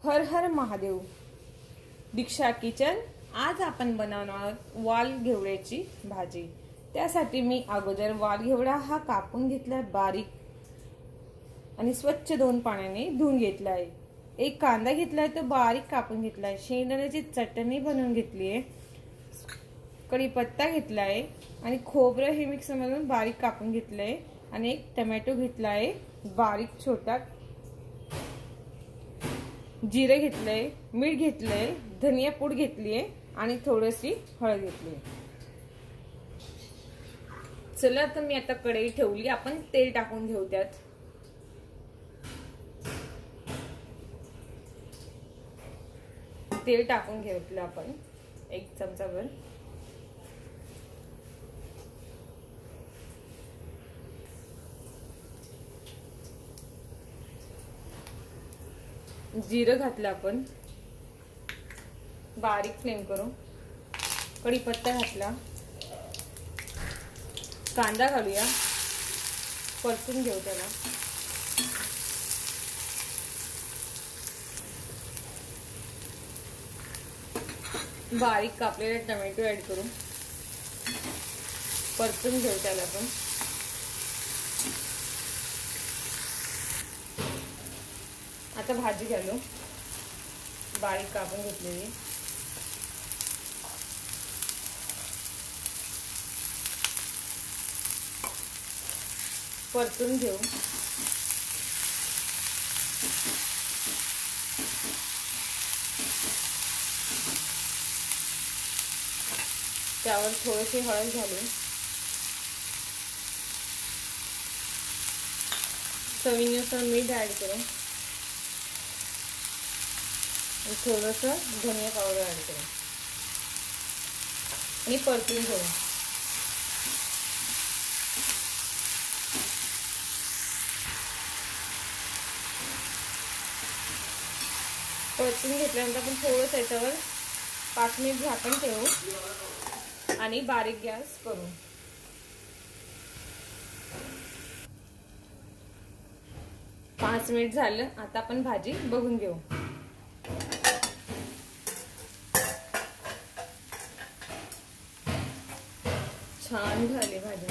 हर हर महादेव. दीक्षा kitchen. आज आपण बनवणार वाल घेवड्याची भाजी. त्यासाठी मी अगोदर वाल घेवडा हा कापून घेतला बारीक आणि स्वच्छ 2 पाण्याने धुवून घेतलाय. एक कांदा घेतलाय तो बारीक कापून घेतलाय. शेंगदाण्याची चटणी बनवून घेतली आहे. कढीपत्ता घेतलाय आणि खोबरं हे मिक्सर मधून बारीक कापून घेतलंय आणि एक टोमॅटो घेतलाय बारीक छोटा. जिरे घेतलंय, मीठ घेतलंय, धनिया पूड घेतलीये आणि थोडीशी हळद घेतली. चला तर मी आता कढई ठेवली. आपण तेल टाकून घेऊ. त्यात तेल टाकून घेतलं आपण 1 चमचाभर. जिरं घातलं आपण बारीक फ्लेम करून. कढीपत्ता घातला. कांदा घालूया. परतून घेऊ त्याला. बारीक कापलेले टोमॅटो ऍड करून परतून घेऊ त्याला आपण. आता भाजी घालू बारीक कापून घेतलेली. परतून घेऊ. त्यावर थोडीशी हळद घालू. चवीनुसार मीठ ऍड करू. थोडंसं धनिया पावडर ऍड करू आणि परतून घेऊ. परतून घेतल्यानंतर आपण थोडंसं याच्यावर 5 मिनिट झाकण ठेवू आणि बारीक गॅस करू. पाच मिनिट झालं. आता आपण भाजी बघून घेऊ. छान झाली भाजी.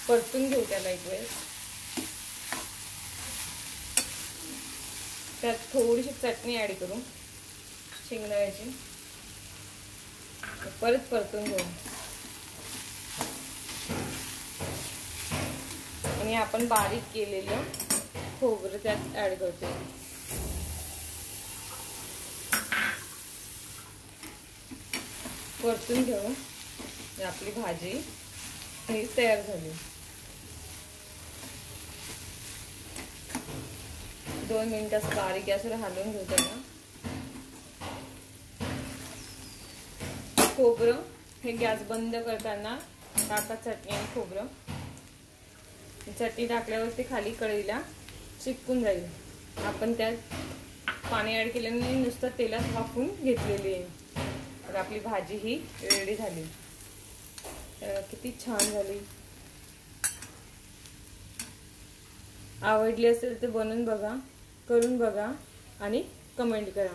परतून घेऊ त्याला एक वेळ. त्यात थोडीशी चटणी ऍड करू शेंगदाण्याची. परत परतून घेऊ आणि आपण बारीक केलेलं खोबरं त्यात ऍड करतो. परतून घेऊ. आपली भाजी ही तयार झाली. 2 मिनिटात बारीक गॅसवर हलवून घेऊ त्याला. खोबरं हे गॅस बंद करताना टाका चटणी आणि खोबरं. चटणी टाकल्यावर ते खाली कढईला चिपकून जाईल. आपण त्यात पाणी ऍड केल्याने नुसतं तेलात वाफून घेतलेली आहे. तर आपली भाजी ही रेडी झाली. किती छान झाली. आवडली असेल तर बनवून बघा, करून बघा आणि कमेंट करा.